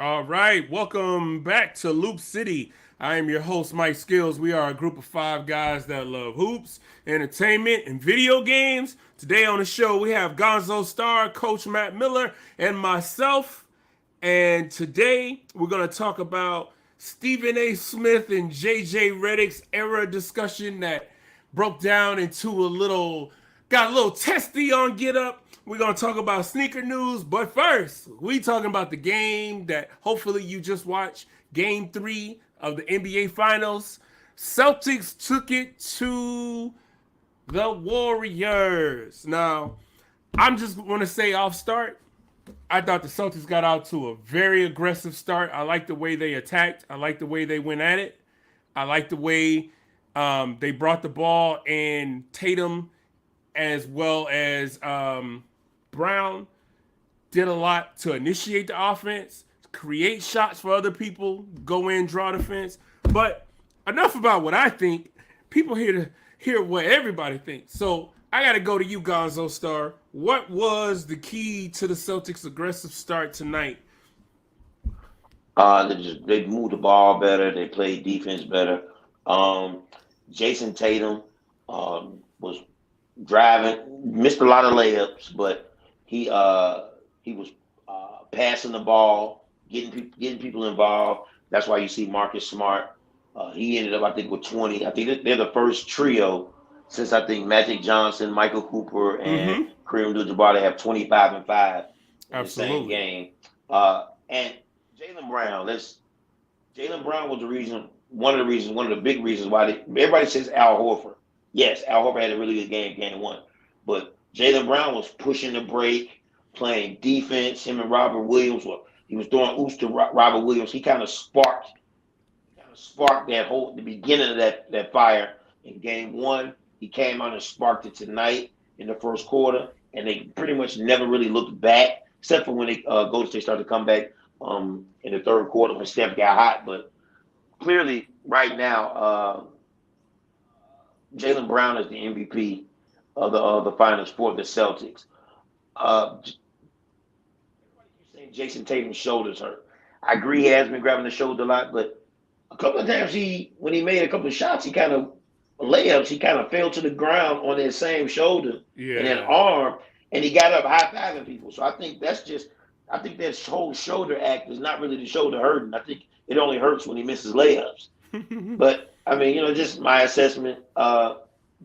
All right, welcome back to Loop City. I am your host, Mike Skills. We are a group of five guys that love hoops, entertainment, and video games. Today on the show, we have Gonzo Star, Coach Matt Miller, and myself. And today, we're going to talk about Stephen A. Smith and JJ Redick's era discussion that broke down into got a little testy on Get Up. We're going to talk about sneaker news, but first, we talking about the game that hopefully you just watched, Game 3 of the NBA Finals. Celtics took it to the Warriors. Now, I'm just want to say off start, I thought the Celtics got out to a very aggressive start. I like the way they attacked. I like the way they went at it. I like the way they brought the ball, and Tatum as well as Brown did a lot to initiate the offense, create shots for other people, go in, draw the fence. But enough about what I think. People here to hear what everybody thinks. So I got to go to you, Gonzo Star. What was the key to the Celtics' aggressive start tonight? They moved the ball better. They played defense better. Jason Tatum was driving, missed a lot of layups, but he was passing the ball, getting people involved. That's why you see Marcus Smart. He ended up, I think, with 20. I think they're the first trio since I think Magic Johnson, Michael Cooper, and Kareem Abdul-Jabbar. They have 25 and 5 in the same game. And Jaylen Brown. Jaylen Brown was one of the big reasons why everybody says Al Horford. Yes, Al Horford had a really good game one. But Jaylen Brown was pushing the break, playing defense. Him and Robert Williams he was throwing oops to Robert Williams. He kind of sparked the beginning of that fire in game one. He came out and sparked it tonight in the first quarter, and they pretty much never really looked back, except for when Golden State started to come back in the third quarter when Steph got hot. But clearly, right now, Jaylen Brown is the MVP of the finals for the Celtics. Everybody keeps saying Jason Tatum's shoulders hurt. I agree he has been grabbing the shoulder a lot, but a couple of times when he made a couple of shots, he kind of fell to the ground on that same shoulder and that arm, and he got up high-fiving people. So I think that whole shoulder act is not really the shoulder hurting. I think it only hurts when he misses layups. But I mean, just my assessment.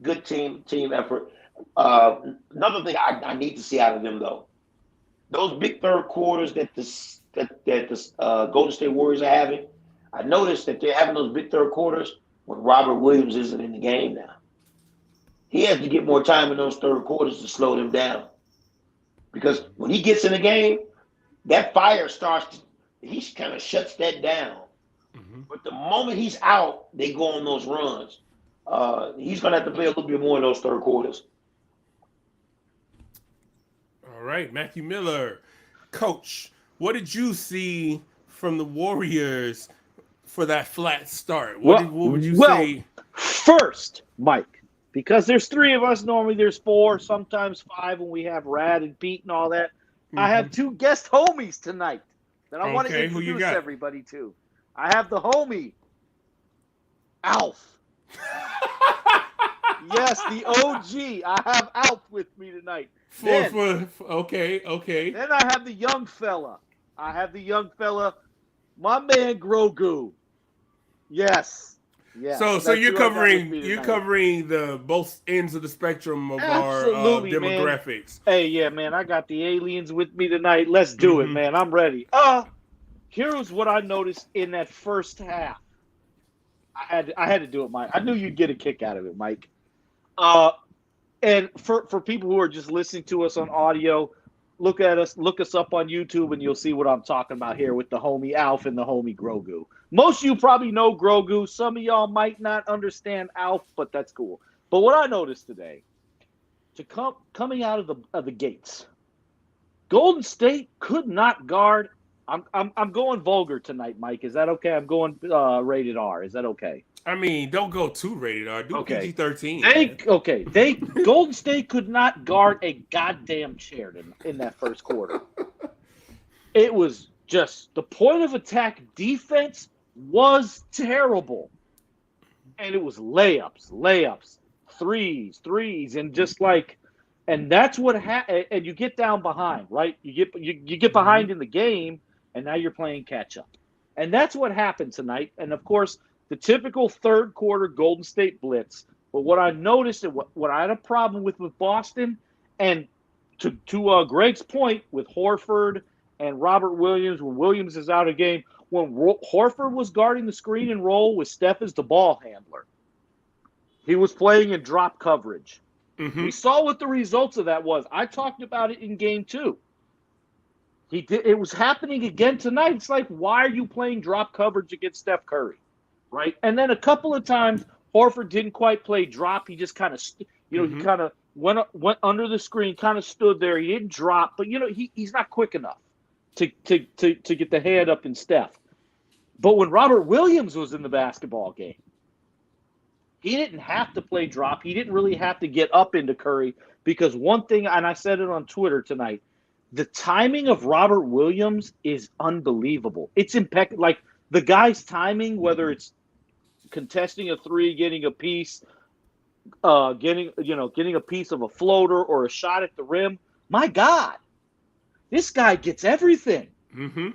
Good team effort. Another thing I need to see out of them though, those big third quarters that the Golden State Warriors are having. I noticed that they're having those big third quarters when Robert Williams isn't in the game now. He has to get more time in those third quarters to slow them down. Because when he gets in the game, that fire he kind of shuts that down. But the moment he's out, they go on those runs. He's going to have to play a little bit more in those third quarters. All right, Matthew Miller. Coach, what did you see from the Warriors for that flat start? What would you say? First, Mike, because there's three of us. Normally there's four, sometimes five when we have Rad and Pete and all that. I have two guest homies tonight that I want to introduce everybody to. I have the homie, Alf. Yes, the OG. I have Alf with me tonight. Okay. Then I have the young fella. My man Grogu. Yes. So you're covering the both ends of the spectrum of our demographics. Man. Hey, yeah, man, I got the aliens with me tonight. Let's do it, man. I'm ready. Here's what I noticed in that first half. I had to do it, Mike. I knew you'd get a kick out of it, Mike. And for people who are just listening to us on audio, look us up on YouTube, and you'll see what I'm talking about here with the homie Alf and the homie Grogu. Most of you probably know Grogu. Some of y'all might not understand Alf, but that's cool. But what I noticed today, coming out of the gates, Golden State could not guard. I'm going vulgar tonight, Mike. Is that okay? I'm going rated R. Is that okay? I mean, don't go too rated R. Do PG-13. They Golden State could not guard a goddamn chair in that first quarter. It was just the point of attack defense was terrible. And it was layups, threes, and just like, and that's what and you get down behind, right? You get behind in the game, and now you're playing catch up. And that's what happened tonight. And of course, the typical third quarter Golden State blitz. But what I noticed and what I had a problem with Boston, and to Greg's point with Horford and Robert Williams, when Williams is out of game, when Horford was guarding the screen and roll with Steph as the ball handler, he was playing in drop coverage. Mm-hmm. We saw what the results of that was. I talked about it in game 2. It was happening again tonight. It's like, why are you playing drop coverage against Steph Curry, right? And then a couple of times, Horford didn't quite play drop. He just kind of, he kind of went under the screen, kind of stood there. He didn't drop, but he's not quick enough to get the hand up in Steph. But when Robert Williams was in the basketball game, he didn't have to play drop. He didn't really have to get up into Curry, because one thing, and I said it on Twitter tonight, the timing of Robert Williams is unbelievable. It's impeccable. Like, the guy's timing, whether it's contesting a three, getting a piece, getting a piece of a floater or a shot at the rim. My God, this guy gets everything. Mm-hmm.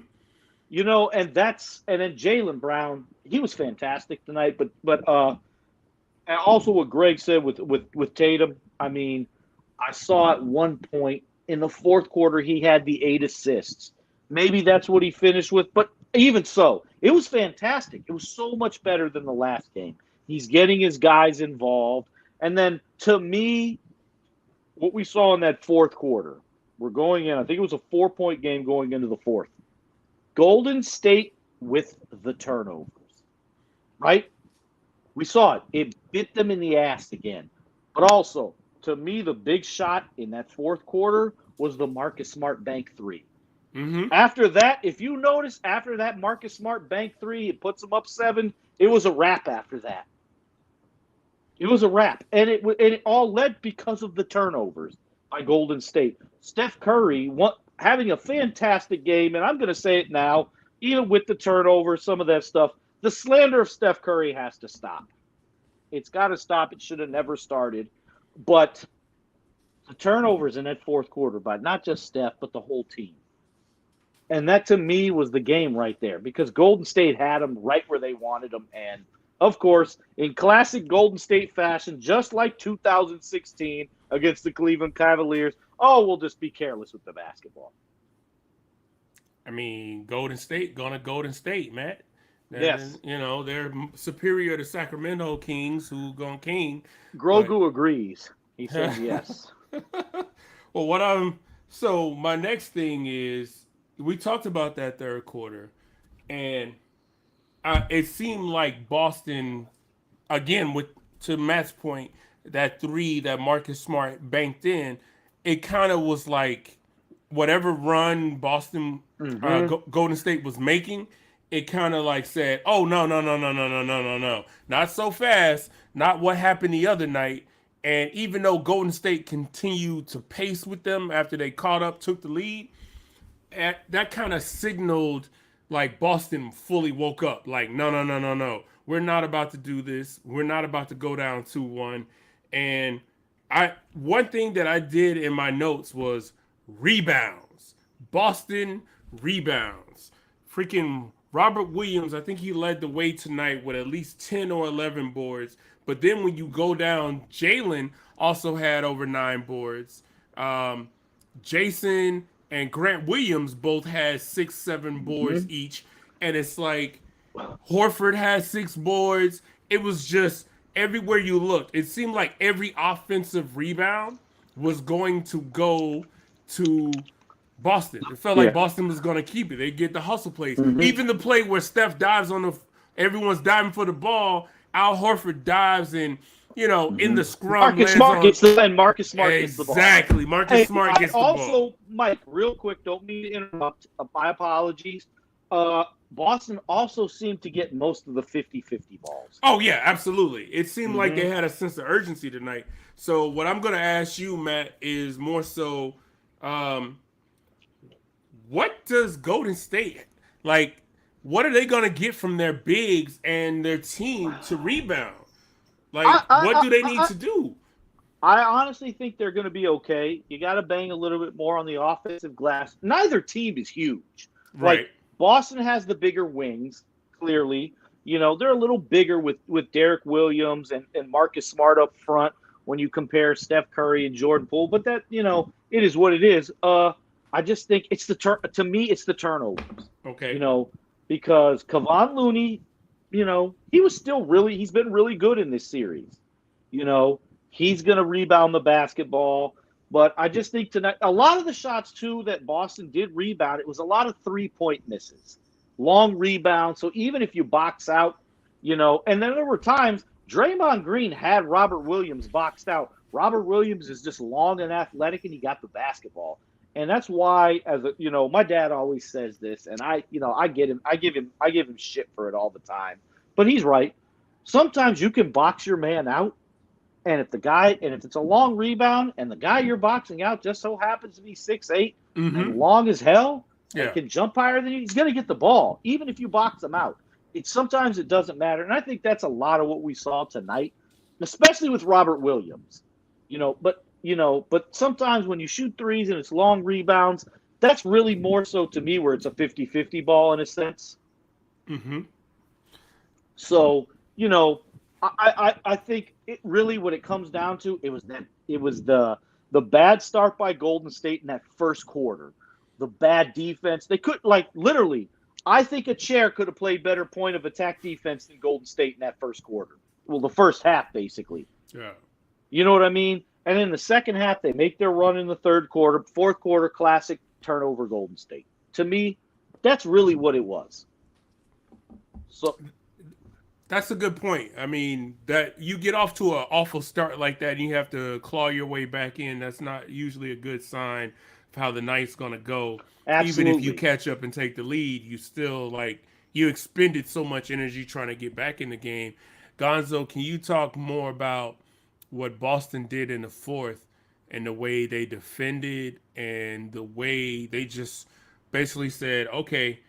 And then Jaylen Brown, he was fantastic tonight. But and also what Greg said with Tatum. I mean, I saw at one point in the fourth quarter he had the 8 assists. Maybe that's what he finished with, but even so, it was fantastic. It was so much better than the last game. He's getting his guys involved. And then, to me, what we saw in that fourth quarter, we're going in, I think it was a 4-point game going into the fourth. Golden State with the turnovers, right? We saw it. It bit them in the ass again. But also, to me, the big shot in that fourth quarter was the Marcus Smart bank 3. Mm-hmm. After that, if you notice, after that Marcus Smart bank 3, it puts them up 7. It was a wrap after that. It was a wrap. And it all led because of the turnovers by Golden State. Steph Curry having a fantastic game, and I'm going to say it now, even with the turnovers, some of that stuff, the slander of Steph Curry has to stop. It's got to stop. It should have never started. But the turnovers in that fourth quarter by not just Steph, but the whole team. And that, to me, was the game right there, because Golden State had them right where they wanted them. And, of course, in classic Golden State fashion, just like 2016 against the Cleveland Cavaliers, we'll just be careless with the basketball. I mean, Golden State, Golden State, Matt. Yes. They're superior to Sacramento Kings, who gone king. Grogu agrees. He says yes. Well, so my next thing is, we talked about that third quarter, and it seemed like Boston, again, to Matt's point, that 3 that Marcus Smart banked in, it kind of was like whatever run Boston, Golden State was making, it kind of like said, oh, no, not so fast, not what happened the other night. And even though Golden State continued to pace with them after they caught up, took the lead, that kind of signaled like Boston fully woke up. Like, no. We're not about to do this. We're not about to go down 2-1. And one thing that I did in my notes was rebounds. Boston rebounds. Freaking Robert Williams, I think he led the way tonight with at least 10 or 11 boards. But then when you go down, Jaylen also had over 9 boards. Jason and Grant Williams both had 6-7 boards each. And it's like Horford had 6 boards. It was just everywhere you looked. It seemed like every offensive rebound was going to go to Boston. It felt like Boston was going to keep it. They get the hustle plays. Even the play where Steph dives everyone's diving for the ball. Al Horford dives and, in the scrum. Marcus Smart gets the ball. Exactly. Marcus Smart gets the ball. Also, Mike, real quick, don't mean to interrupt. My apologies. Boston also seemed to get most of the 50-50 balls. Oh, yeah, absolutely. It seemed like they had a sense of urgency tonight. So what I'm going to ask you, Matt, is more so, what does Golden State like? What are they gonna get from their bigs and their team to rebound? Like, what do they need to do? I honestly think they're going to be okay. You got to bang a little bit more on the offensive glass. Neither team is huge. Right. Like Boston has the bigger wings, clearly. They're a little bigger with Derek Williams and Marcus Smart up front when you compare Steph Curry and Jordan Poole. But that, it is what it is. I just think it's to me, it's the turnovers. Okay. Because Kevon Looney, he's been really good in this series. He's going to rebound the basketball. But I just think tonight, a lot of the shots, too, that Boston did rebound, it was a lot of three-point misses, long rebounds. So even if you box out, and then there were times Draymond Green had Robert Williams boxed out. Robert Williams is just long and athletic, and he got the basketball. And that's why, my dad always says this, and I get him. I give him shit for it all the time. But he's right. Sometimes you can box your man out. And if it's a long rebound and the guy you're boxing out just so happens to be 6'8" and long as hell and can jump higher than you, he's going to get the ball, even if you box him out. Sometimes it doesn't matter. And I think that's a lot of what we saw tonight, especially with Robert Williams. But sometimes when you shoot threes and it's long rebounds, that's really more so to me where it's a 50-50 ball in a sense. Mm-hmm. So, I think it really, what it comes down to, it was the bad start by Golden State in that first quarter, the bad defense. They could, literally, I think a chair could have played better point of attack defense than Golden State in that first quarter. Well, the first half, basically. Yeah. You know what I mean? And in the second half, they make their run in the third quarter. Fourth quarter, classic turnover Golden State. To me, that's really what it was. So that's a good point. I mean, that you get off to an awful start like that and you have to claw your way back in. That's not usually a good sign of how the night's going to go. Absolutely. Even if you catch up and take the lead, you still, you expended so much energy trying to get back in the game. Gonzo, can you talk more about what Boston did in the fourth and the way they defended and the way they just basically said, okay,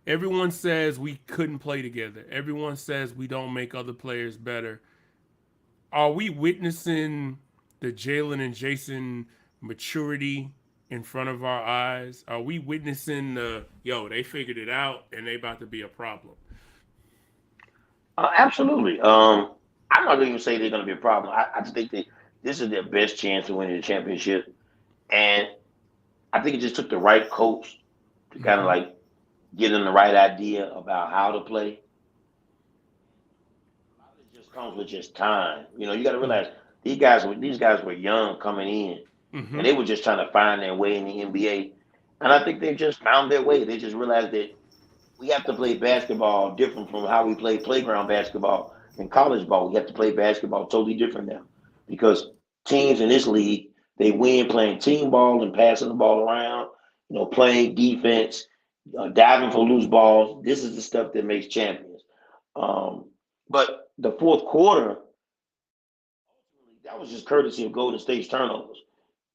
everyone says we couldn't play together. Everyone says we don't make other players better. Are we witnessing the Jalen and Jason maturity in front of our eyes? Are we witnessing they figured it out and they about to be a problem? Absolutely. I'm not going to even say they're going to be a problem. I just think that this is their best chance of winning the championship. And I think it just took the right coach to kind of get them the right idea about how to play. It just comes with just time. You got to realize these guys were young coming in, and they were just trying to find their way in the NBA. And I think they just found their way. They just realized that we have to play basketball different from how we play playground basketball and college ball. We have to play basketball totally different now because teams in this league, they win playing team ball and passing the ball around, playing defense, diving for loose balls. This is the stuff that makes champions. But the fourth quarter, that was just courtesy of Golden State's turnovers,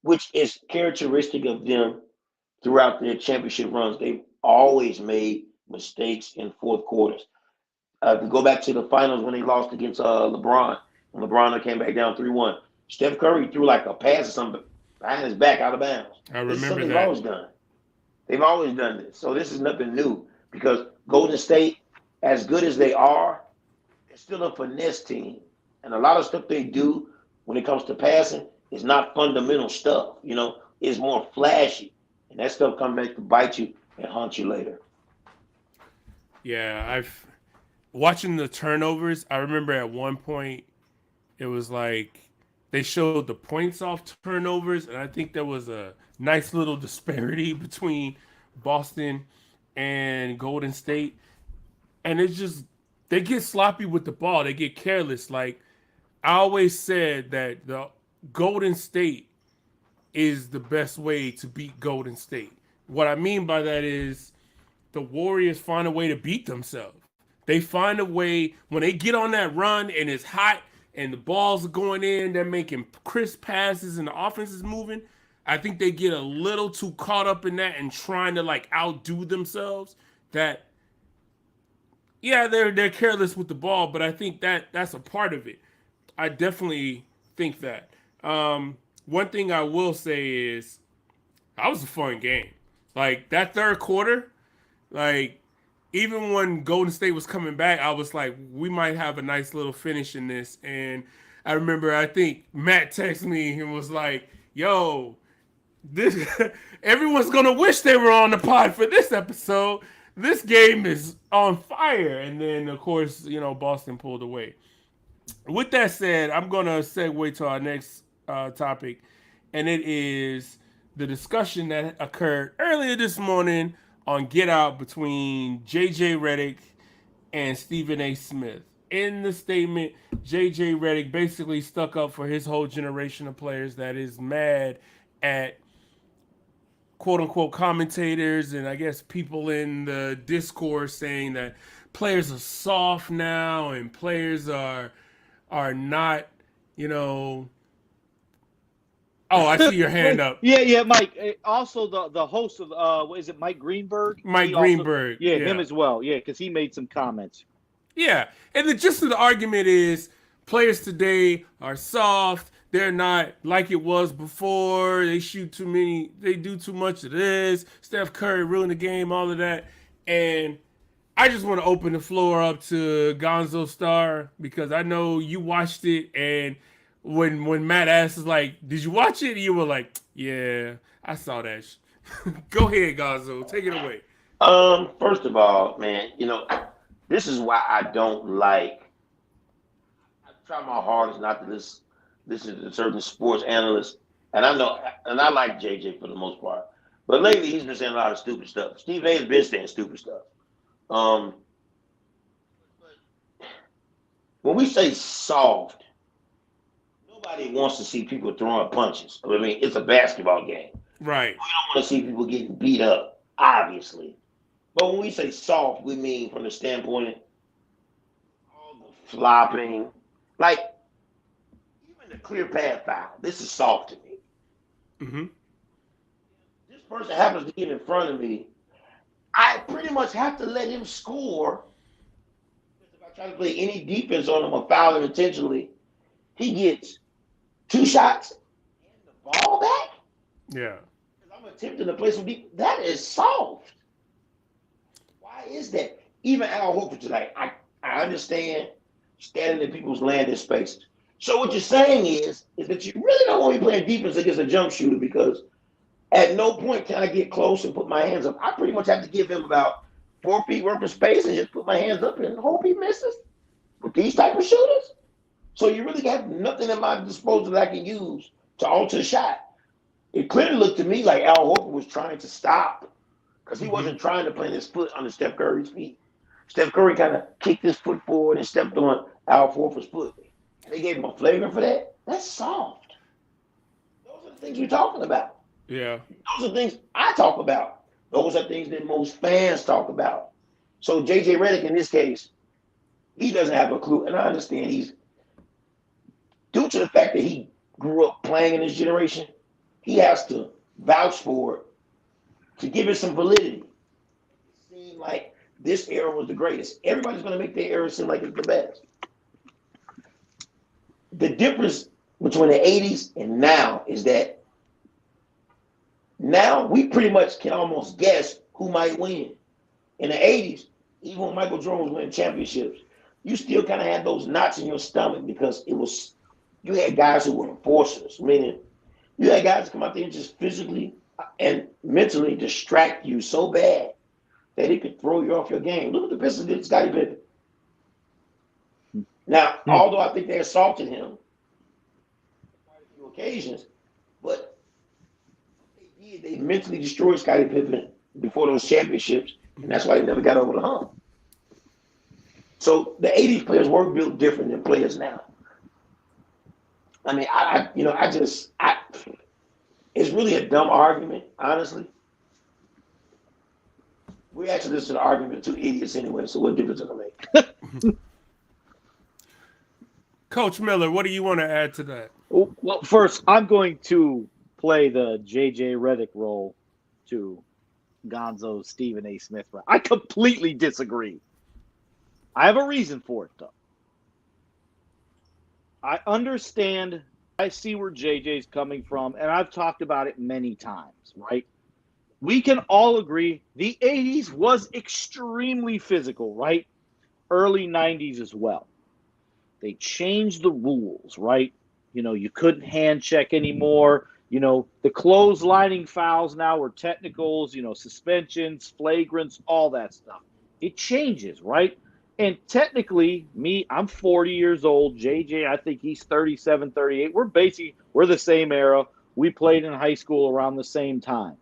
which is characteristic of them throughout their championship runs. They've always made mistakes in fourth quarters. If we go back to the finals when they lost against LeBron, when LeBron came back down 3-1, Steph Curry threw a pass or something behind his back out of bounds. I remember this is something that. they've always done. They've always done this. So this is nothing new because Golden State, as good as they are, they're still a finesse team. And a lot of stuff they do when it comes to passing is not fundamental stuff. It's more flashy. And that stuff comes back to bite you and haunt you later. Yeah, watching the turnovers, I remember at one point it was they showed the points off turnovers, and I think there was a nice little disparity between Boston and Golden State. And it's just, they get sloppy with the ball. They get careless. I always said that the Golden State is the best way to beat Golden State. What I mean by that is the Warriors find a way to beat themselves. They find a way, when they get on that run and it's hot and the balls are going in, they're making crisp passes and the offense is moving, I think they get a little too caught up in that and trying to like outdo themselves. That yeah, they're careless with the ball, but I think that's a part of it. I definitely think that. One thing I will say is that was a fun game. Like that third quarter, like even when Golden State was coming back, I was like, we might have a nice little finish in this. And I remember, I think Matt texted me and was like, "Yo, this everyone's gonna wish they were on the pod for this episode. This game is on fire." And then, of course, Boston pulled away. With that said, I'm gonna segue to our next topic, and it is the discussion that occurred earlier this morning on Get Out between JJ Redick and Stephen A. Smith. In the statement, JJ Redick basically stuck up for his whole generation of players that is mad at quote unquote commentators and I guess people in the discourse saying that players are soft now and players are not, Oh, I see your hand up. Yeah, Mike. Also, the host of what is it, Mike Greenberg? Mike Greenberg. Yeah, him as well. Yeah, because he made some comments. Yeah, and the gist of the argument is players today are soft. They're not like it was before. They shoot too many. They do too much of this. Steph Curry ruined the game, all of that. And I just want to open the floor up to Gonzo Star because I know you watched it. And when Matt asked us, like, did you watch it? And you were like, yeah, I saw that. Go ahead, Gonzo. Take it away. First of all, man, this is why I don't like. I try my hardest not to listen to certain sports analysts, and I like JJ for the most part, but lately he's been saying a lot of stupid stuff. Steve A has been saying stupid stuff. When we say soft, nobody wants to see people throwing punches. I mean, it's a basketball game. Right. We don't want to see people getting beat up, obviously. But when we say soft, we mean from the standpoint of all the flopping, like even the clear path foul. This is soft to me. Mm-hmm. This person happens to get in front of me. I pretty much have to let him score. Because if I try to play any defense on him or foul him intentionally, he gets 2 shots and the ball back. Yeah. Because I'm attempting to play some deep. That is soft. Why is that? Even Al Horford tonight, I understand standing in people's landing spaces. So what you're saying is that you really don't want to be playing defense against a jump shooter because at no point can I get close and put my hands up. I pretty much have to give him about 4 feet worth of space and just put my hands up and hope he misses with these type of shooters. So you really have nothing at my disposal that I can use to alter the shot. It clearly looked to me like Al Horford was trying to stop because he wasn't trying to plant his foot under Steph Curry's feet. Steph Curry kind of kicked his foot forward and stepped on Al Horford's foot. They gave him a flavor for that. That's soft. Those are the things you're talking about. Yeah. Those are things I talk about. Those are things that most fans talk about. So JJ Redick in this case, he doesn't have a clue. And I understand he's, due to the fact that he grew up playing in this generation, he has to vouch for it to give it some validity. It seemed like this era was the greatest. Everybody's going to make their era seem like it's the best. The difference between the 80s and now is that now we pretty much can almost guess who might win. In the 80s, even when Michael Jordan was winning championships, you still kind of had those knots in your stomach because you had guys who were enforcers, meaning you had guys come out there and just physically and mentally distract you so bad that it could throw you off your game. Look what the Pistons did to Scottie Pippen. Now, although I think they assaulted him on quite a few occasions, but they mentally destroyed Scottie Pippen before those championships, and that's why they never got over the hump. So the 80s players were built different than players now. I mean, it's really a dumb argument, honestly. We actually listen to the argument of 2 idiots anyway, so what difference does it make? Coach Miller, what do you want to add to that? Well, first, I'm going to play the JJ Redick role to Gonzo's Stephen A. Smith. I completely disagree. I have a reason for it, though. I understand. I see where JJ's coming from, and I've talked about it many times, right? We can all agree the 80s was extremely physical, right? Early 90s as well. They changed the rules, right? You couldn't hand check anymore. The clotheslining fouls now were technicals, suspensions, flagrants, all that stuff. It changes, right? And technically, I'm 40 years old. JJ, I think he's 37, 38. We're the same era. We played in high school around the same time.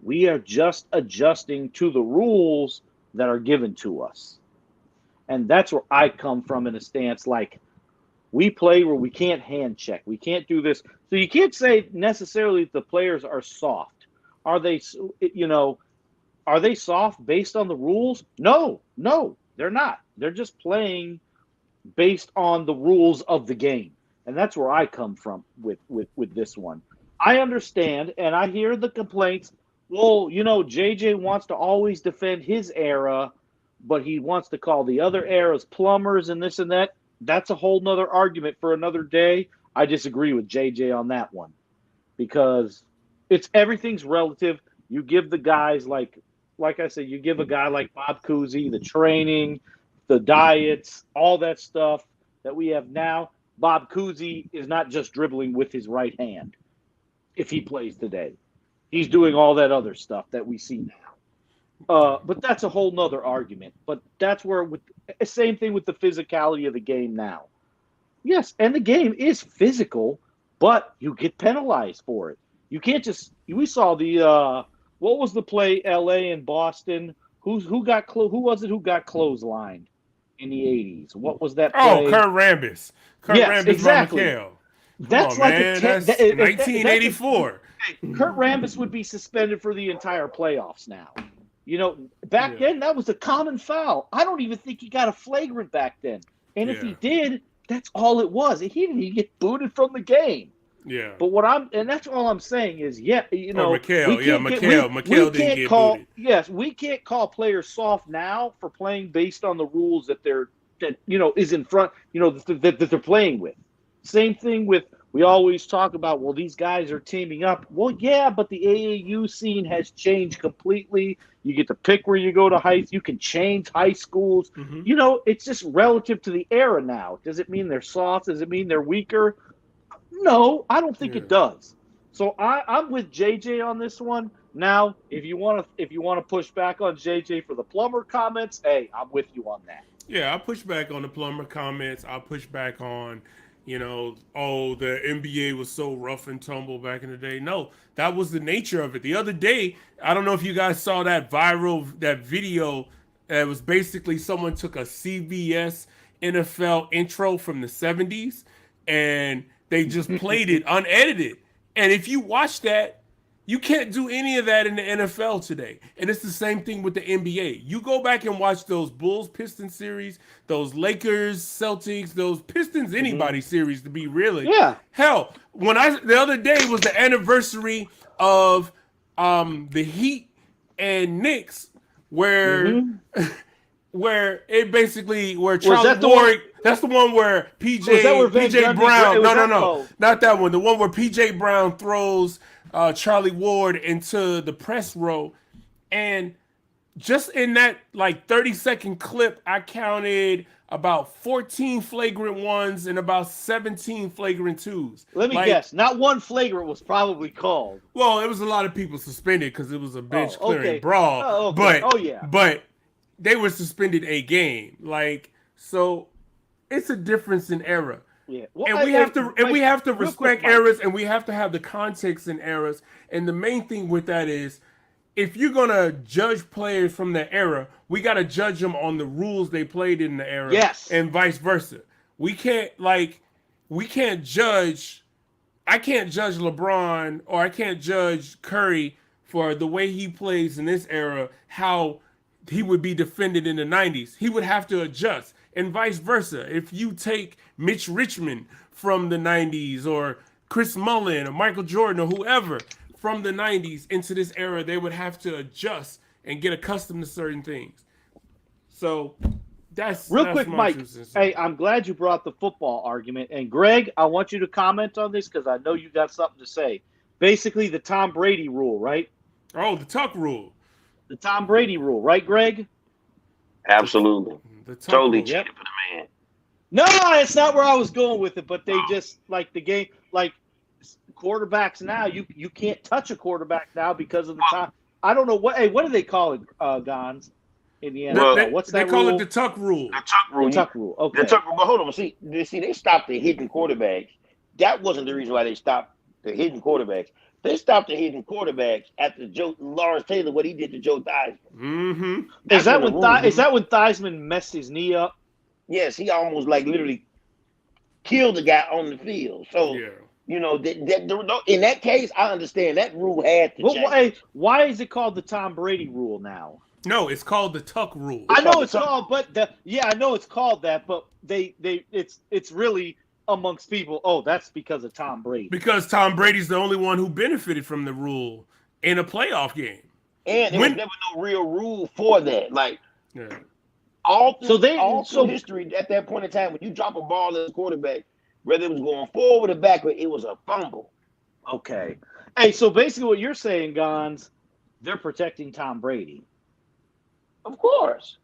We are just adjusting to the rules that are given to us. And that's where I come from in a stance like, we play where we can't hand check. We can't do this. So you can't say necessarily the players are soft. Are they soft based on the rules? No, they're not. They're just playing based on the rules of the game. And that's where I come from with this one. I understand, and I hear the complaints. Well, JJ wants to always defend his era, but he wants to call the other eras plumbers and this and that. That's a whole nother argument for another day. I disagree with JJ on that one because everything's relative. You give the guys like I said, you give a guy like Bob Cousy the training, the diets, all that stuff that we have now. Bob Cousy is not just dribbling with his right hand if he plays today. He's doing all that other stuff that we see now. But that's a whole nother argument. But that's where same thing with the physicality of the game now. Yes, and the game is physical, but you get penalized for it. You can't just. We saw the what was the play? L.A. and Boston. Who was it who got clotheslined in the 80s? What was that play? Oh, Kurt Rambis. Yes, exactly. McHale. That's on, like man. That's 1984. Kurt Rambis would be suspended for the entire playoffs now. Back then, that was a common foul. I don't even think he got a flagrant back then. And if he did, that's all it was. He didn't even get booted from the game. Yeah. But that's all I'm saying is, McHale didn't get booted. Yes, we can't call players soft now for playing based on the rules that is in front, that they're playing with. Same thing with, we always talk about, well, these guys are teaming up. Well, yeah, but the AAU scene has changed completely. You get to pick where you go to you can change high schools. Mm-hmm. It's just relative to the era now. Does it mean they're soft? Does it mean they're weaker? No, I don't think it does. So I'm with JJ on this one. Now, if you want to push back on JJ for the plumber comments, hey, I'm with you on that. Yeah, I'll push back on the plumber comments. I'll push back on, the NBA was so rough and tumble back in the day. No, that was the nature of it. The other day, I don't know if you guys saw that video that was basically someone took a CBS NFL intro from the 70s and they just played it unedited. And if you watch that, you can't do any of that in the NFL today. And it's the same thing with the NBA. You go back and watch those Bulls-Pistons series, those Lakers-Celtics, those Pistons-anybody series, to be really. Yeah. Hell, the other day was the anniversary of the Heat and Knicks, where it basically, where Charlie Ward, that's the one where PJ Brown, no, not that one. The one where PJ Brown throws Charlie Ward into the press row, and just in that 30-second clip, I counted about 14 flagrant ones and about 17 flagrant twos. Let me guess, not one flagrant was probably called. Well, it was a lot of people suspended because it was a bench clearing brawl. Oh, okay. But they were suspended a game. So it's a difference in era. Yeah. Well, and we have to respect eras, and we have to have the context in eras. And the main thing with that is, if you're gonna judge players from the era, we gotta judge them on the rules they played in the era, and vice versa. We can't judge. I can't judge LeBron or I can't judge Curry for the way he plays in this era, how he would be defended in the 90s. He would have to adjust. And vice versa. If you take Mitch Richmond from the 90s or Chris Mullin or Michael Jordan or whoever from the 90s into this era, they would have to adjust and get accustomed to certain things. So that's Real quick, my Mike. 2 cents. Hey, I'm glad you brought the football argument. And Greg, I want you to comment on this because I know you got something to say. Basically, the Tom Brady rule, right? Oh, the tuck rule. The Tom Brady rule, right, Greg? Absolutely. The tuck Totally rule. cheated for the man. No, it's not where I was going with it. But they just like the game, like quarterbacks now. You can't touch a quarterback now because of the time. I don't know what. Hey, what do they call it, Gons? In the NFL, Well, what's They that call rule? it the tuck rule. The tuck rule. The tuck rule. Okay. The tuck rule. But hold on. See, they stopped the hidden quarterbacks. That wasn't the reason why they stopped the hidden quarterbacks. They stopped the hidden quarterbacks after Lawrence Taylor, what he did to Joe Theismann. Mm-hmm. Is that when Theismann messed his knee up? Yes, he almost like literally killed the guy on the field. So Yeah. you know in that case, I understand that rule had to change. Why is it called the Tom Brady rule now? No, it's called the tuck rule. I know it's called, but I know it's called that, but it's really amongst people. Oh, that's because of Tom Brady. Because Tom Brady's the only one who benefited from the rule in a playoff game. And there was never no real rule for that. Like Yeah. all through history at that point in time, when you drop a ball as a quarterback, whether it was going forward or backward, it was a fumble. Okay. Hey, so basically what you're saying, Gons, they're protecting Tom Brady. Of course.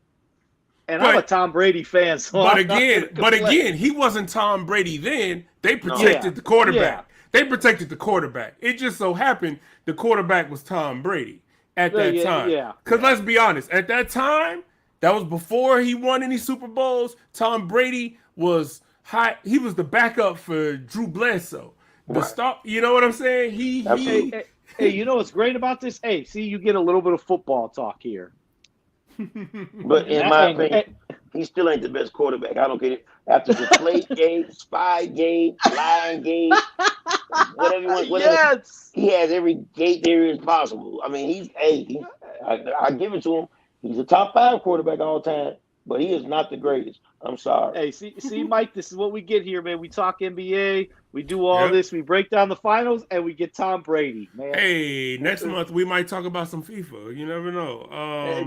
And I'm a Tom Brady fan, so But again, he wasn't Tom Brady then. They protected the quarterback. Yeah. They protected the quarterback. It just so happened the quarterback was Tom Brady at that time. Yeah. Because let's be honest, at that time, that was before he won any Super Bowls. Tom Brady was high. He was the backup for Drew Bledsoe. You know what I'm saying? Hey, you know what's great about this? Hey, see, you get a little bit of football talk here. But in my opinion, he still ain't the best quarterback. I don't get it. After the plate game, spy game, line game, whatever. Yes. He has every gate there is possible. I mean, I give it to him. He's a top 5 quarterback all time, but he is not the greatest. I'm sorry. Hey, see, Mike, this is what we get here, man. We talk NBA, we do all this, we break down the finals, and we get Tom Brady, man. Hey, next month we might talk about some FIFA. You never know.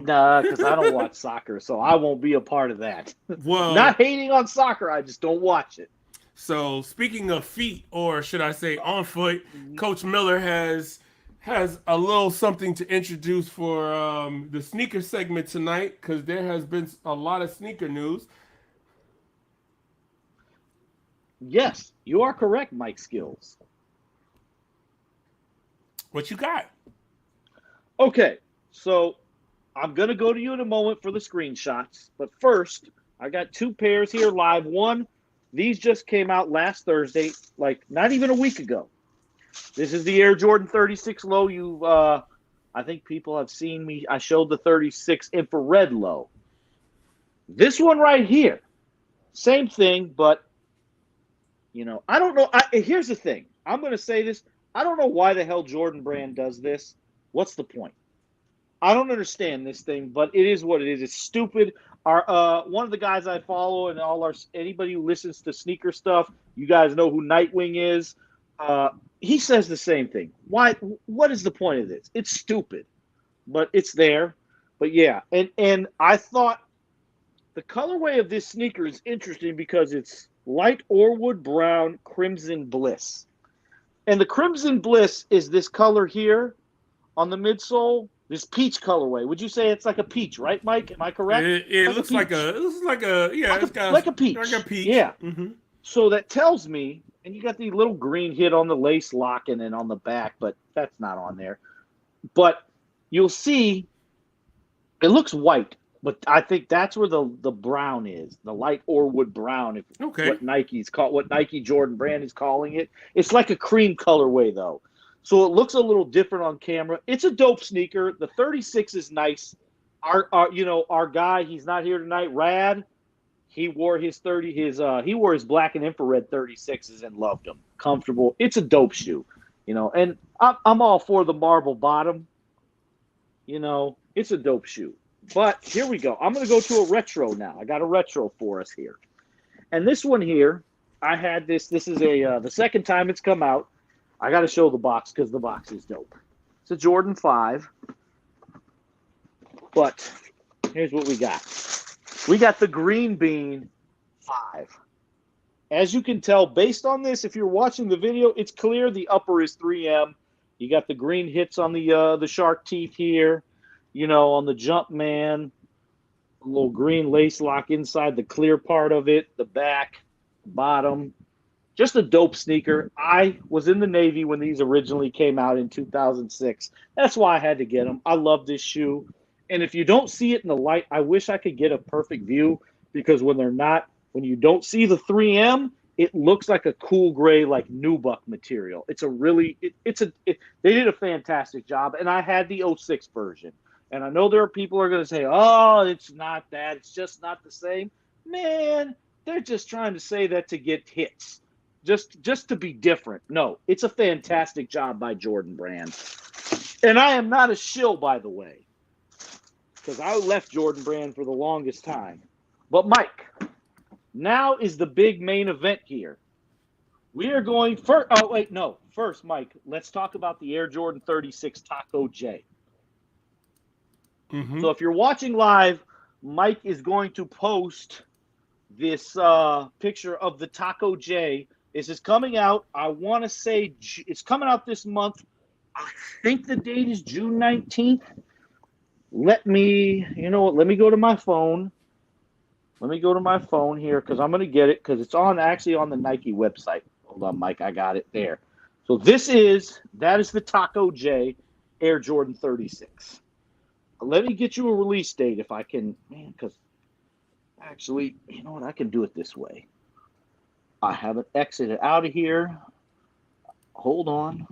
Nah, because I don't watch soccer, so I won't be a part of that. Well, not hating on soccer, I just don't watch it. So speaking of feet, or should I say on foot, Coach Miller has a little something to introduce for the sneaker segment tonight, because there has been a lot of sneaker news. Yes, you are correct, Mike Skills. What you got? Okay, so I'm going to go to you in a moment for the screenshots. But first, I got 2 pairs here live. One, these just came out last Thursday, like not even a week ago. This is the Air Jordan 36 low. I think people have seen me. I showed the 36 infrared low. This one right here, same thing, but I don't know. Here's the thing. I'm going to say this. I don't know why the hell Jordan Brand does this. What's the point? I don't understand this thing, but it is what it is. It's stupid. One of the guys I follow and anybody who listens to sneaker stuff, you guys know who Nightwing is. He says the same thing. Why? What is the point of this? It's stupid, but it's there. But yeah, and I thought the colorway of this sneaker is interesting because it's light Orwood brown crimson bliss. And the crimson bliss is this color here on the midsole, this peach colorway. Would you say it's like a peach, right, Mike? Am I correct? It looks like a peach. Like a peach. Yeah. Mm-hmm. So that tells me, and you got the little green hit on the lace lock and then on the back, but that's not on there. But you'll see it looks white. But I think that's where the brown is, the light Orwood brown. What Nike Jordan Brand is calling it. It's like a cream colorway though, so it looks a little different on camera. It's a dope sneaker. The 36 is nice. Our guy, he's not here tonight. Rad, he wore his black and infrared 36s and loved them. Comfortable. It's a dope shoe, And I'm all for the marble bottom. It's a dope shoe. But here we go. I'm going to go to a retro now. I got a retro for us here. And this one here, I had this. This is the second time it's come out. I got to show the box because the box is dope. It's a Jordan 5. But here's what we got. We got the Green Bean 5. As you can tell, based on this, if you're watching the video, it's clear the upper is 3M. You got the green hits on the shark teeth here. You know, on the Jumpman. A little green lace lock inside the clear part of it. The back, bottom. Just a dope sneaker. I was in the Navy when these originally came out in 2006. That's why I had to get them. I love this shoe. And if you don't see it in the light, I wish I could get a perfect view because when you don't see the 3M, it looks like a cool gray, like nubuck material. It's a really, they did a fantastic job. And I had the '06 version. And I know there are people who are going to say, oh, it's not that. It's just not the same. Man, they're just trying to say that to get hits. Just to be different. No, it's a fantastic job by Jordan Brand. And I am not a shill, by the way, because I left Jordan Brand for the longest time. But Mike, now is the big main event here. We are going first. Oh, wait, no. First, Mike, let's talk about the Air Jordan 36 Taco J. Mm-hmm. So if you're watching live, Mike is going to post this picture of the Taco J. This is coming out, I want to say, it's coming out this month. I think the date is June 19th. Let me go to my phone. Let me go to my phone here because I'm going to get it because it's actually on the Nike website. Hold on, Mike. I got it there. So that is the Taco J Air Jordan 36. Let me get you a release date if I can, man, because actually, you know what? I can do it this way. I haven't exited out of here. Hold on.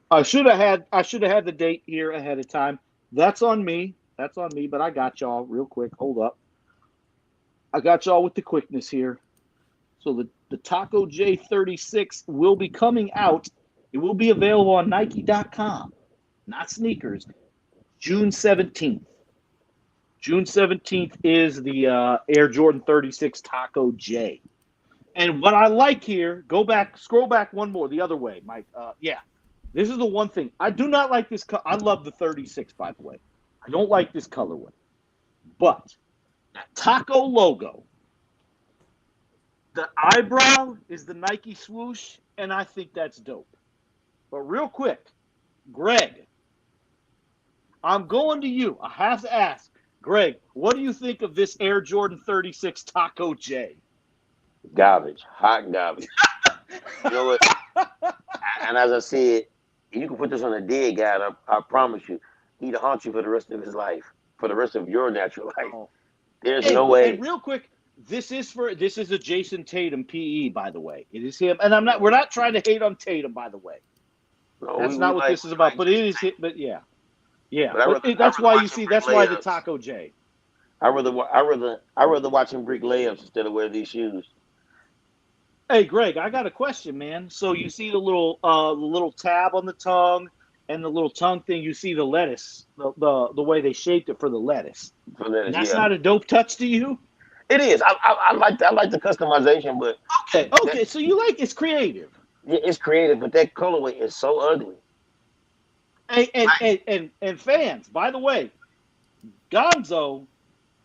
I should have had the date here ahead of time. That's on me. But I got y'all real quick. Hold up. I got y'all with the quickness here. So the Taco J36 will be coming out. It will be available on Nike.com, not sneakers. June 17th. June 17th is the Air Jordan 36 Taco J. And what I like here, scroll back one more, the other way, Mike. Yeah, this is the one thing. I do not like this. I love the 36, by the way. I don't like this colorway. But that Taco logo, the eyebrow is the Nike swoosh, and I think that's dope. But real quick, Greg, I'm going to you. I have to ask, Greg, what do you think of this Air Jordan 36 Taco J? Garbage, hot garbage. You know what? And as I said, you can put this on a dead guy, and I promise you, he'd haunt you for the rest of his life, for the rest of your natural life. Oh. There's no way. And real quick, this is a Jason Tatum PE, by the way. It is him, and we're not trying to hate on Tatum, by the way. No, that's not what this is about. But it is hit. But yeah. That's why the Taco J. I rather watch him break layups instead of wear these shoes. Hey, Greg, I got a question, man. So you see the little tab on the tongue and the little tongue thing. You see the lettuce, the way they shaped it for the lettuce. That's not a dope touch to you? It is. I like the customization, but okay. So you like it's creative. Yeah, it's creative, but that colorway is so ugly. And fans, by the way, Gonzo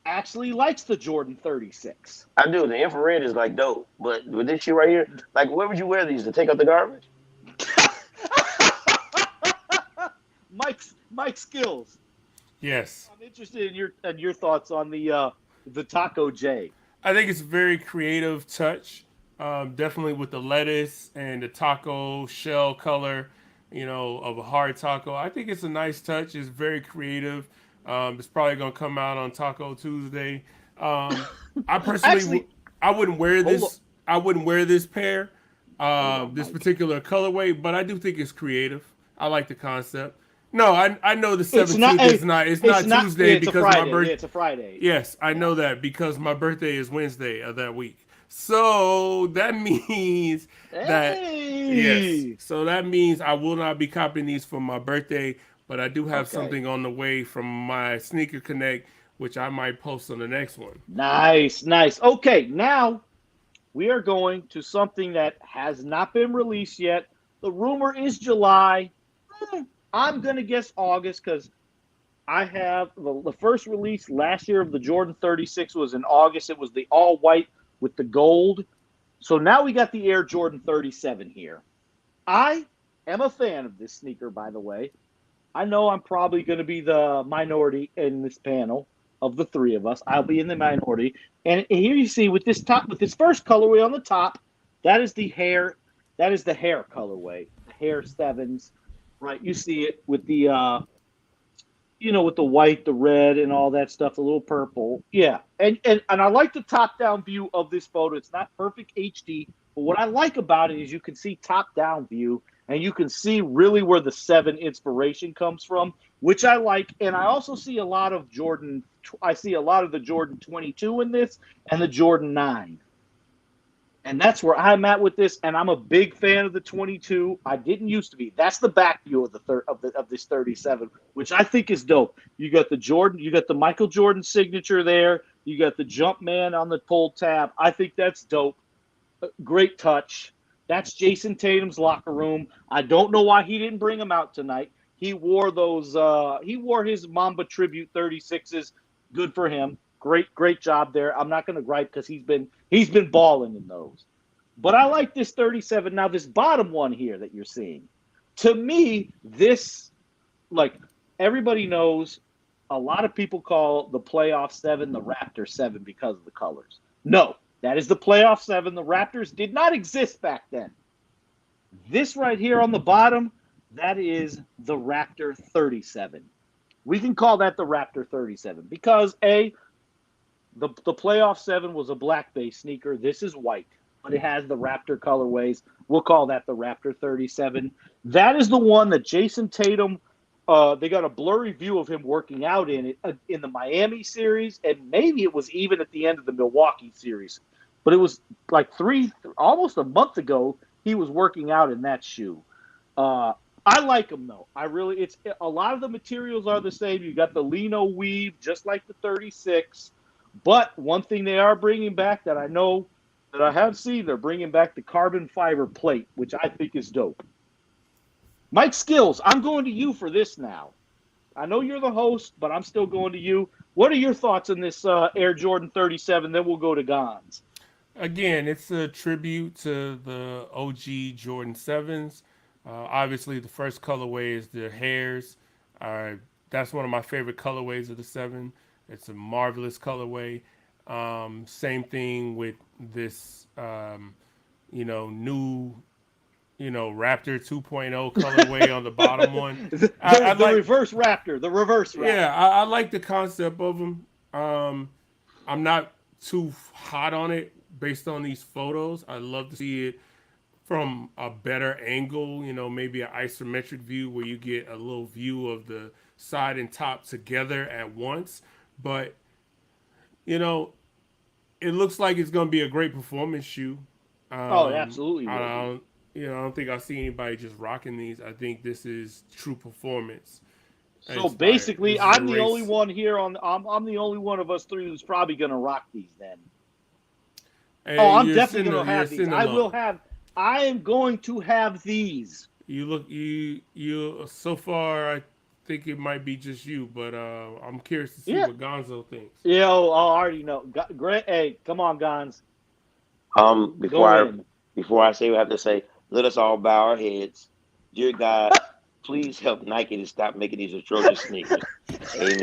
actually likes the Jordan 36. I do. The infrared is like dope, but with this shit right here, like where would you wear these to take out the garbage? Mike Skills. Yes. I'm interested in your thoughts on the Taco J. I think it's a very creative touch. Definitely with the lettuce and the taco shell color, of a hard taco. I think it's a nice touch. It's very creative. It's probably gonna come out on Taco Tuesday. I personally, I wouldn't wear this. I wouldn't wear this pair, this particular colorway. But I do think it's creative. I like the concept. No, I know the 17th is not. It's not Tuesday because my birthday. Yeah, it's a Friday. Yes, I know that because my birthday is Wednesday of that week. So that means So that means I will not be copying these for my birthday. But I do have something on the way from my Sneaker Connect, which I might post on the next one. Nice. Okay, now we are going to something that has not been released yet, The rumor is July. I'm going to guess August because I have the first release last year of the Jordan 36 was in August. It was the all white with the gold. So now we got the Air Jordan 37 here. I am a fan of this sneaker, by the way. I know I'm probably going to be the minority in this panel of the three of us. I'll be in the minority. And here you see with this first colorway on the top, that is the hair colorway, the hair sevens, right? You see it with the with the white, the red, and all that stuff, a little purple. Yeah. And I like the top-down view of this photo. It's not perfect HD, but what I like about it is you can see top-down view, and you can see really where the 7 inspiration comes from, which I like. And I also see a lot of Jordan. I see a lot of the Jordan 22 in this and the Jordan 9. And that's where I'm at with this. And I'm a big fan of the 22. I didn't used to be. That's the back view of of this 37, which I think is dope. You got the Jordan, you got the Michael Jordan signature there. You got the Jumpman on the pull tab. I think that's dope. Great touch. That's Jason Tatum's locker room. I don't know why he didn't bring them out tonight. He wore those. He wore his Mamba Tribute 36s. Good for him. Great job there. I'm not going to gripe because he's been balling in those. But I like this 37. Now, this bottom one here that you're seeing, to me, this, like, everybody knows a lot of people call the Playoff 7 the Raptor 7 because of the colors. No, that is the Playoff 7. The Raptors did not exist back then. This right here on the bottom, that is the Raptor 37. We can call that the Raptor 37 because, the Playoff 7 was a black-based sneaker. This is white, but it has the Raptor colorways. We'll call that the Raptor 37. That is the one that Jason Tatum, they got a blurry view of him working out in it in the Miami series, and maybe it was even at the end of the Milwaukee series. But it was like almost a month ago, he was working out in that shoe. I like them, though. It's a lot of the materials are the same. You got the lino weave, just like the 36. But one thing they are bringing back that I know that I have seen, they're bringing back the carbon fiber plate, which I think is dope. Mike Skills, I'm going to you for this now. I know you're the host, but I'm still going to you. What are your thoughts on this Air Jordan 37? Then we'll go to Gons. Again, it's a tribute to the OG Jordan 7s. Obviously, the first colorway is the hairs. That's one of my favorite colorways of the 7. It's a marvelous colorway. Same thing with this, new, Raptor 2.0 colorway on the bottom one. The reverse Raptor. Yeah, I like the concept of them. I'm not too hot on it based on these photos. I love to see it from a better angle, maybe an isometric view where you get a little view of the side and top together at once. But, it looks like it's going to be a great performance shoe. Absolutely. I don't think I see anybody just rocking these. I think this is true performance. So basically, I'm the only one here I'm the only one of us three who's probably going to rock these then. And I'm definitely going to have these. I am going to have these. You so far, I think it might be just you, but I'm curious to see what Gonzo thinks. Yeah, I already know. Great. Hey, come on, Gonz. Before I say what I have to say, let us all bow our heads. Dear God, please help Nike to stop making these atrocious sneakers. Amen.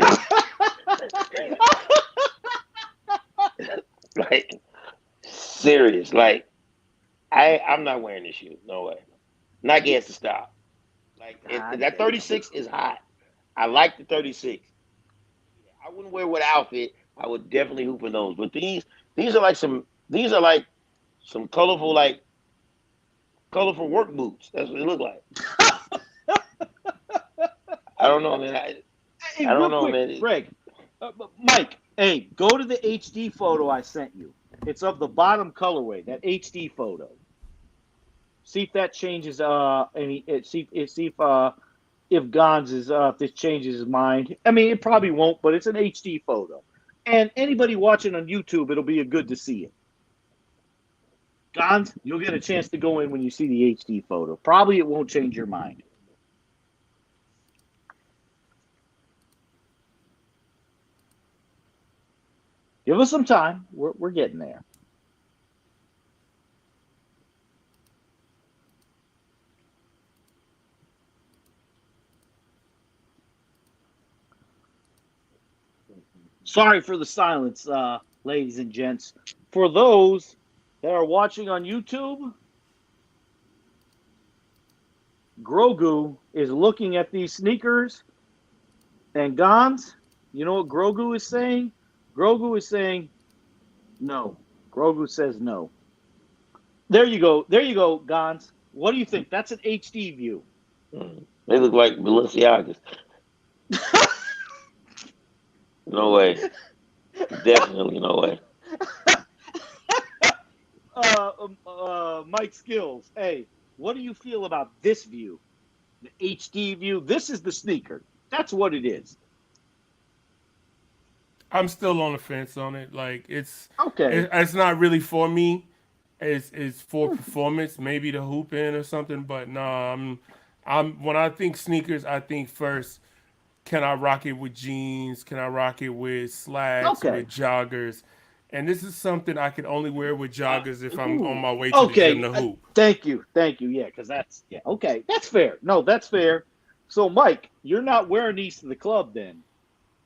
Like, serious. Like, I'm not wearing this shoe. No way. Nike has to stop. Like, that 36 is hot. I like the 36. I wouldn't wear it with an outfit. I would definitely hoop in those. But these are like some colorful work boots. That's what they look like. I don't know, man. I don't know, man. Greg, Mike, hey, go to the HD photo I sent you. It's of the bottom colorway, that HD photo. See if that changes. If Gons is if this changes his mind. I mean, it probably won't, but it's an HD photo. And anybody watching on YouTube, it'll be good to see it. Gons, you'll get a chance to go in when you see the HD photo. Probably it won't change your mind. Give us some time. We're getting there. Sorry for the silence, ladies and gents. For those that are watching on YouTube, Grogu is looking at these sneakers, and Gons, you know what Grogu is saying? Grogu is saying no. Grogu says no. There you go. There you go, Gons. What do you think? That's an HD view. They look like Balenciagas. No way. Definitely no way. Mike Skills, hey, what do you feel about this view? The HD view. This is the sneaker. That's what it is. I'm still on the fence on it. Like Okay. it's not really for me. It's for performance, maybe the hooping or something. But no, I'm when I think sneakers, I think first, can I rock it with jeans? Can I rock it with slacks, Okay. with joggers? And this is something I can only wear with joggers if I'm on Ooh. my way to the gym Okay. to hoop. Thank you. Thank you. Yeah, because that's okay. That's fair. No, that's fair. So, Mike, you're not wearing these to the club then.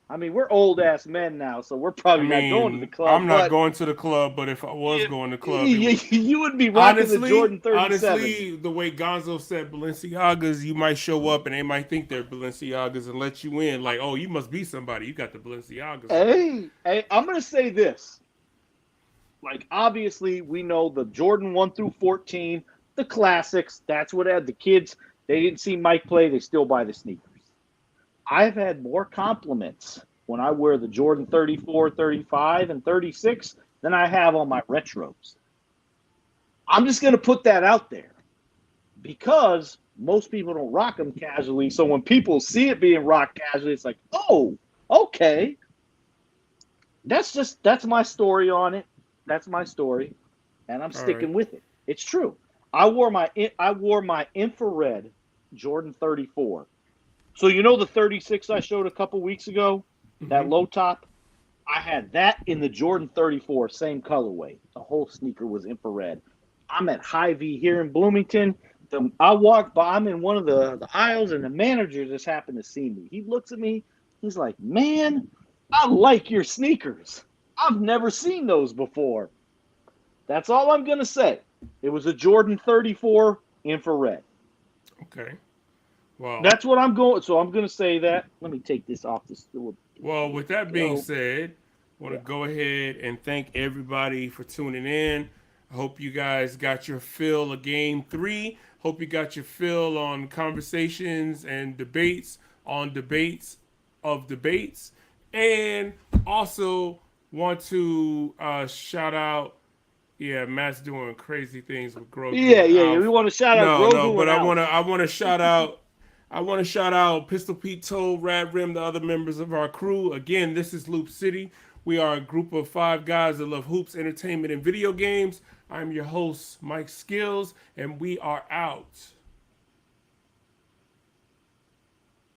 I mean, we're old ass men now, so we're I probably not going to the mean, club. I'm not But going to the club, but if I was going to the club, you would be rocking the Jordan 37. honestly, the way Gonzo said Balenciagas, you might show up and they might think they're Balenciagas and let you in. Like, oh, you must be somebody. You got the Balenciagas on. Hey, I'm gonna say this. Like, obviously, we know the Jordan 1 through 14, the classics. That's what had the kids. They didn't see Mike play. They still buy the sneakers. I've had more compliments when I wear the Jordan 34, 35, and 36 than I have on my retros. I'm just going to put that out there because most people don't rock them casually. So when people see it being rocked casually, it's like, oh, okay. That's my story on it. That's my story, and I'm sticking with it. It's true. I wore my infrared Jordan 34. So you know the 36 I showed a couple weeks ago, that low top. I had that in the Jordan 34, same colorway. The whole sneaker was infrared. I'm at Hy-Vee here in Bloomington. I walked by. I'm in one of the aisles, and the manager just happened to see me. He looks at me. He's like, "Man, I like your sneakers. I've never seen those before." That's all I'm going to say. It was a Jordan 34 infrared. Okay. Well, That's what I'm going. So I'm going to say that. Let me take this off the stool. well, with that being said, I want to go ahead and thank everybody for tuning in. I hope you guys got your fill of game 3. Hope you got your fill on conversations and debates on debates of debates. And also want to shout out, yeah, Matt's doing crazy things with Grogu. Yeah. We want to shout out Grogu. No, but I want to shout out. I want to shout out Pistol Pete, Toad, Rad Rim, the other members of our crew. Again, this is Loop City. We are a group of 5 guys that love hoops, entertainment, and video games. I'm your host, Mike Skills, and we are out.